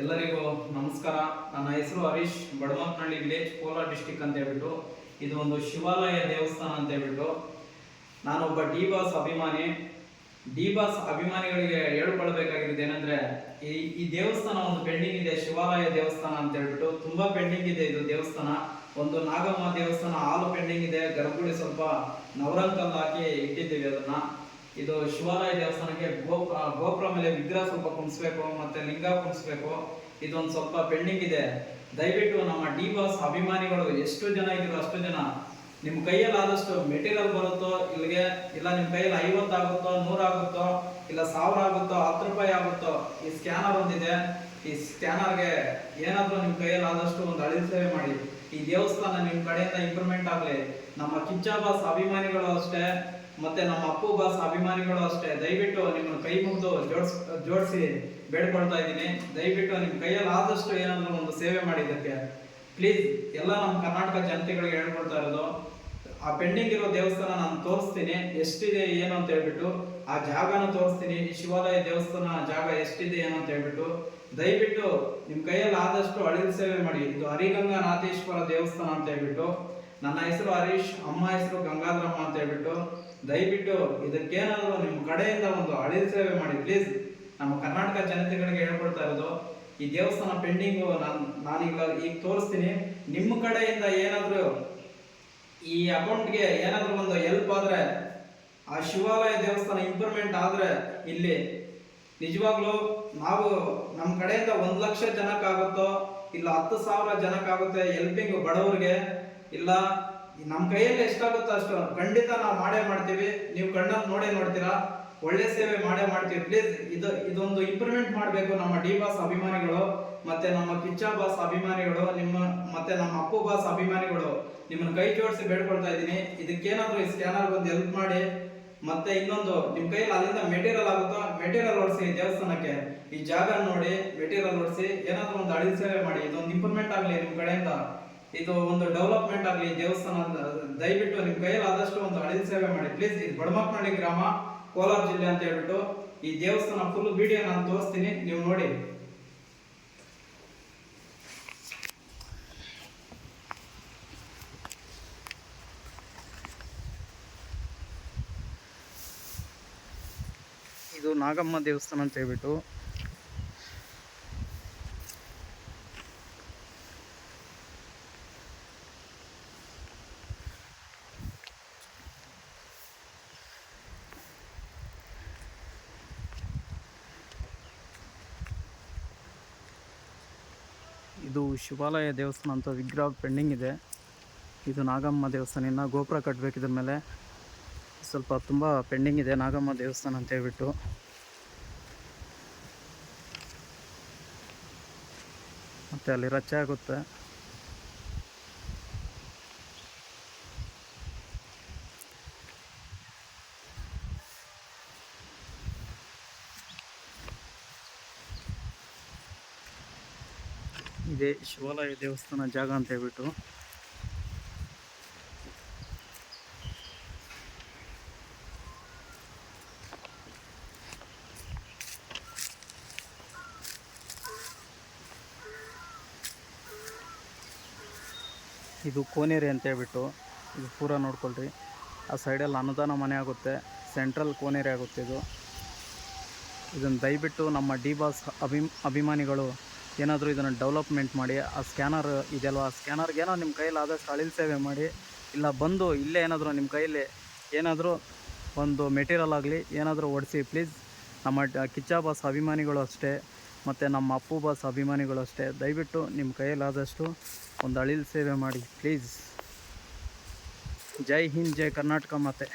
ಎಲ್ಲರಿಗೂ ನಮಸ್ಕಾರ. ನನ್ನ ಹೆಸರು ಹರೀಶ್, ಬಡಮಕ್ನಹಳ್ಳಿ ವಿಲೇಜ್, ಕೋಲಾರ ಡಿಸ್ಟಿಕ್ ಅಂತ ಹೇಳ್ಬಿಟ್ಟು. ಇದು ಒಂದು ಶಿವಾಲಯ ದೇವಸ್ಥಾನ ಅಂತ ಹೇಳ್ಬಿಟ್ಟು. ನಾನೊಬ್ಬ ಡಿ ಬಾಸ್ ಅಭಿಮಾನಿ. ಡಿ ಬಾಸ್ ಅಭಿಮಾನಿಗಳಿಗೆ ಹೇಳ್ಕೊಳ್ಬೇಕಾಗಿರೋದು ಏನಂದ್ರೆ, ಈ ದೇವಸ್ಥಾನ ಒಂದು ಪೆಂಡಿಂಗ್ ಇದೆ. ಶಿವಾಲಯ ದೇವಸ್ಥಾನ ಅಂತ ಹೇಳ್ಬಿಟ್ಟು ತುಂಬಾ ಪೆಂಡಿಂಗ್ ಇದೆ ಇದು ದೇವಸ್ಥಾನ. ಒಂದು ನಾಗಮ್ಮ ದೇವಸ್ಥಾನ ಹಾಲು ಪೆಂಡಿಂಗ್ ಇದೆ, ಗರ್ಭಗುಡಿ ಸ್ವಲ್ಪ ನವರಂಕಲ್ ಹಾಕಿ ಇಟ್ಟಿದ್ದೀವಿ ಅದನ್ನ. ಇದು ಶಿವಾಲಯ ದೇವಸ್ಥಾನಕ್ಕೆ ಗೋಪುರ ಮೇಲೆ ವಿಗ್ರಹ ಸ್ವಲ್ಪ ಕುಣಿಸ್ಬೇಕು, ಮತ್ತೆ ಲಿಂಗ ಕುಣಿಸ್ಬೇಕು. ಇದೊಂದು ಸ್ವಲ್ಪ ಪೆಂಡಿಂಗ್ ಇದೆ. ದಯವಿಟ್ಟು ನಮ್ಮ ಡಿ ಬಾಸ್ ಅಭಿಮಾನಿಗಳು ಎಷ್ಟು ಜನ ಇದ್ರು ಅಷ್ಟು ಜನ, ನಿಮ್ಮ ಕೈಯಲ್ಲಿ ಆದಷ್ಟು ಮೆಟೀರಿಯಲ್ ಬರುತ್ತೋ ಇಲ್ಲಿಗೆ, ಇಲ್ಲ ನಿಮ್ಮ ಕೈಯಲ್ಲಿ 50 ಆಗುತ್ತೋ, 100 ಆಗುತ್ತೋ, ಇಲ್ಲ 1000 ಆಗುತ್ತೋ, 10 ರೂಪಾಯಿ ಆಗುತ್ತೋ, ಈ ಸ್ಕ್ಯಾನರ್ ಒಂದಿದೆ. ಈ ಸ್ಕ್ಯಾನರ್ಗೆ ಏನಾದರೂ ನಿಮ್ಮ ಕೈಯಲ್ಲಿ ಆದಷ್ಟು ಒಂದು ಅಳಿಲು ಸೇವೆ ಮಾಡಿ. ಈ ದೇವಸ್ಥಾನ ನಿಮ್ಮ ಕಡೆಯಿಂದ ಇಂಪ್ರೂವ್ಮೆಂಟ್ ಆಗಲಿ. ನಮ್ಮ ಕಿಚ್ಚ ಬಾಸ್ ಅಭಿಮಾನಿಗಳು ಅಷ್ಟೇ, ಮತ್ತೆ ನಮ್ಮ ಅಪ್ಪು ಬಾಸ್ ಅಭಿಮಾನಿಗಳು ಅಷ್ಟೇ. ದಯವಿಟ್ಟು ನಿಮ್ಮ ಕೈ ಮುಗಿದು ಜೋಡಿಸಿ ಬೇಡ್ಕೊಳ್ತಾ ಇದ್ದೀನಿ. ದಯವಿಟ್ಟು ನಿಮ್ಮ ಕೈಯಲ್ಲಿ ಆದಷ್ಟು ಏನಾದರೂ ಒಂದು ಸೇವೆ ಮಾಡಿದ್ದಕ್ಕೆ ಪ್ಲೀಸ್. ಎಲ್ಲ ನಮ್ಮ ಕರ್ನಾಟಕ ಜನತೆಗಳಿಗೆ ಹೇಳ್ಕೊಳ್ತಾ ಇರೋದು, ಆ ಪೆಂಡಿಂಗ್ ಇರೋ ದೇವಸ್ಥಾನ ನಾನು ತೋರಿಸ್ತೀನಿ ಎಷ್ಟಿದೆ ಏನು ಅಂತ ಹೇಳ್ಬಿಟ್ಟು. ಆ ಜಾಗನ ತೋರಿಸ್ತೀನಿ, ಈ ಶಿವಾಲಯ ದೇವಸ್ಥಾನ ಜಾಗ ಎಷ್ಟಿದೆ ಏನು ಅಂತ ಹೇಳ್ಬಿಟ್ಟು. ದಯವಿಟ್ಟು ನಿಮ್ಮ ಕೈಯಲ್ಲಿ ಆದಷ್ಟು ಅಳಿಲು ಸೇವೆ ಮಾಡಿ. ಇದು ಹರಿಗಂಗಾನಾಥೇಶ್ವರ ದೇವಸ್ಥಾನ ಅಂತ ಹೇಳ್ಬಿಟ್ಟು. ನನ್ನ ಹೆಸರು ಹರೀಶ್, ಅಮ್ಮ ಹೆಸರು ಗಂಗಾಧರಮ್ಮ ಅಂತ ಹೇಳ್ಬಿಟ್ಟು. ದಯವಿಟ್ಟು ಇದಕ್ಕೇನಾದರೂ ನಿಮ್ಮ ಕಡೆಯಿಂದ ಒಂದು ಅಳಿಲು ಸೇವೆ ಮಾಡಿ ಪ್ಲೀಸ್. ನಮ್ಮ ಕರ್ನಾಟಕ ಜನತೆಗಳಿಗೆ ಹೇಳ್ಕೊಡ್ತಾ ಇರೋದು, ಈ ದೇವಸ್ಥಾನ ಪೆಂಡಿಂಗು ಈಗ ತೋರಿಸ್ತೀನಿ. ನಿಮ್ಮ ಕಡೆಯಿಂದ ಏನಾದರೂ ಈ ಅಕೌಂಟ್ಗೆ ಏನಾದರೂ ಒಂದು ಹೆಲ್ಪ್ ಆದರೆ, ಆ ಶಿವಾಲಯ ದೇವಸ್ಥಾನ ಇಂಪ್ರೂವ್ಮೆಂಟ್ ಆದರೆ, ಇಲ್ಲಿ ನಿಜವಾಗ್ಲೂ ನಾವು ನಮ್ಮ ಕಡೆಯಿಂದ 1 ಲಕ್ಷ ಜನಕ್ಕಾಗುತ್ತೋ, ಇಲ್ಲ 10,000 ಜನಕ್ಕಾಗುತ್ತೆ ಹೆಲ್ಪಿಂಗ್ ಬಡವರಿಗೆ, ಇಲ್ಲ ನಮ್ಮ ಕೈಯಲ್ಲಿ ಎಷ್ಟಾಗುತ್ತೋ ಅಷ್ಟು ಖಂಡಿತ ನಾವು ಮಾಡೇ ಮಾಡ್ತೀವಿ. ನೀವು ಕಣ್ಣಲ್ಲಿ ನೋಡ್ತೀರಾ, ಒಳ್ಳೆ ಸೇವೆ ಮಾಡೇ ಮಾಡ್ತೀವಿ ಪ್ಲೀಸ್. ಇದೊಂದು ಇಂಪ್ರೂವ್ಮೆಂಟ್ ಮಾಡಬೇಕು ನಮ್ಮ ಡಿ ಬಾಸ್ ಅಭಿಮಾನಿಗಳು, ಮತ್ತೆ ನಮ್ಮ ಕಿಚ್ಚ ಬಾಸ್ ಅಭಿಮಾನಿಗಳು, ಮತ್ತೆ ನಮ್ಮ ಅಪ್ಪು ಬಾಸ್ ಅಭಿಮಾನಿಗಳು, ನಿಮ್ಮನ್ನ ಕೈ ಜೋಡಿಸಿ ಬೇಡ್ಕೊಳ್ತಾ ಇದ್ದೀನಿ. ಇದಕ್ಕೇನಾದ್ರೂ ಈ ಸ್ಕ್ಯಾನರ್ ಬಂದು ಹೆಲ್ಪ್ ಮಾಡಿ. ಮತ್ತೆ ಇನ್ನೊಂದು, ನಿಮ್ಮ ಕೈಯಲ್ಲಿ ಅಲ್ಲಿಂದ ಮೆಟೀರಿಯಲ್ ಆಗುತ್ತೋ ಮೆಟೀರಿಯಲ್ ಓಡಿಸಿ ದೇವಸ್ಥಾನಕ್ಕೆ. ಈ ಜಾಗ ನೋಡಿ ಮೆಟೀರಿಯಲ್ ಓಡಿಸಿ ಏನಾದ್ರೂ ಒಂದು ಅಳಿಲು ಸೇವೆ ಮಾಡಿ. ಇದೊಂದು ಇಂಪ್ರೂವ್ಮೆಂಟ್ ಆಗಲಿ ನಿಮ್ಮ ಕಡೆಯಿಂದ, ಇದು ಒಂದು ಡೆವಲಪ್ಮೆಂಟ್ ಆಗಲಿ ದೇವಸ್ಥಾನ. ದಯವಿಟ್ಟು ನಿಮ್ಮ ಕೈಯಲ್ಲಿ ಆದಷ್ಟು ಒಂದು ಅಳಿಲು ಸೇವೆ ಮಾಡಿ ಪ್ಲೀಸ್. ಇದು ಬಡಮಕ್ನಹಳ್ಳಿ ಗ್ರಾಮ, ಕೋಲಾರ ಜಿಲ್ಲೆ ಅಂತ ಹೇಳ್ಬಿಟ್ಟು. ಈ ದೇವಸ್ಥಾನ ಫುಲ್ ವಿಡಿಯೋ ನಾನು ತೋರಿಸ್ತೀನಿ, ನೀವು ನೋಡಿ. ಇದು ನಾಗಮ್ಮ ದೇವಸ್ಥಾನ ಅಂತ ಹೇಳ್ಬಿಟ್ಟು. ಇದು ಶಿವಾಲಯ ದೇವಸ್ಥಾನ ಅಂತ ವಿಗ್ರಹ ಪೆಂಡಿಂಗ್ ಇದೆ. ಇದು ನಾಗಮ್ಮ ದೇವಸ್ಥಾನ. ಇನ್ನು ಗೋಪುರ ಕಟ್ಟಬೇಕು. ಇದ್ರ ಮೇಲೆ ಸ್ವಲ್ಪ ತುಂಬ ಪೆಂಡಿಂಗ್ ಇದೆ ನಾಗಮ್ಮ ದೇವಸ್ಥಾನ ಅಂತ ಹೇಳ್ಬಿಟ್ಟು. ಮತ್ತು ಅಲ್ಲಿ ರಚೆ ಆಗುತ್ತೆ. ಇದೇ ಶಿವಾಲಯ ದೇವಸ್ಥಾನ ಜಾಗ ಅಂತ ಹೇಳ್ಬಿಟ್ಟು. ಇದು ಕೋನೇರಿ ಅಂತ ಹೇಳ್ಬಿಟ್ಟು. ಇದು ಪೂರ ನೋಡ್ಕೊಳ್ರಿ. ಆ ಸೈಡಲ್ಲಿ ಅನ್ನದಾನ ಮನೆ ಆಗುತ್ತೆ, ಸೆಂಟ್ರಲ್ ಕೋನೇರಿ ಆಗುತ್ತೆ ಇದು. ಇದನ್ನು ದಯವಿಟ್ಟು ನಮ್ಮ ಡಿ ಬಾಸ್ ಅಭಿಮಾನಿಗಳು ಏನಾದರೂ ಇದನ್ನು ಡೆವಲಪ್ಮೆಂಟ್ ಮಾಡಿ. ಆ ಸ್ಕ್ಯಾನರ್ ಇದೆಯಲ್ವ, ಆ ಸ್ಕ್ಯಾನರ್ಗೇನೋ ನಿಮ್ಮ ಕೈಯಲ್ಲಿ ಆದಷ್ಟು ಅಳಿಲು ಸೇವೆ ಮಾಡಿ. ಇಲ್ಲ ಬಂದು ಇಲ್ಲೇ ಏನಾದರೂ ನಿಮ್ಮ ಕೈಯಲ್ಲಿ ಏನಾದರೂ ಒಂದು ಮೆಟೀರಿಯಲ್ ಆಗಲಿ ಏನಾದರೂ ಓಡಿಸಿ ಪ್ಲೀಸ್. ನಮ್ಮ ಕಿಚ್ಚ ಬಾಸ್ ಅಭಿಮಾನಿಗಳು ಅಷ್ಟೇ, ಮತ್ತು ನಮ್ಮ ಅಪ್ಪು ಬಾಸ್ ಅಭಿಮಾನಿಗಳು ಅಷ್ಟೇ. ದಯವಿಟ್ಟು ನಿಮ್ಮ ಕೈಯಲ್ಲಿ ಆದಷ್ಟು ಒಂದು ಅಳಿಲು ಸೇವೆ ಮಾಡಿ ಪ್ಲೀಸ್. ಜೈ ಹಿಂದ್, ಜೈ ಕರ್ನಾಟಕ ಮಾತೆ.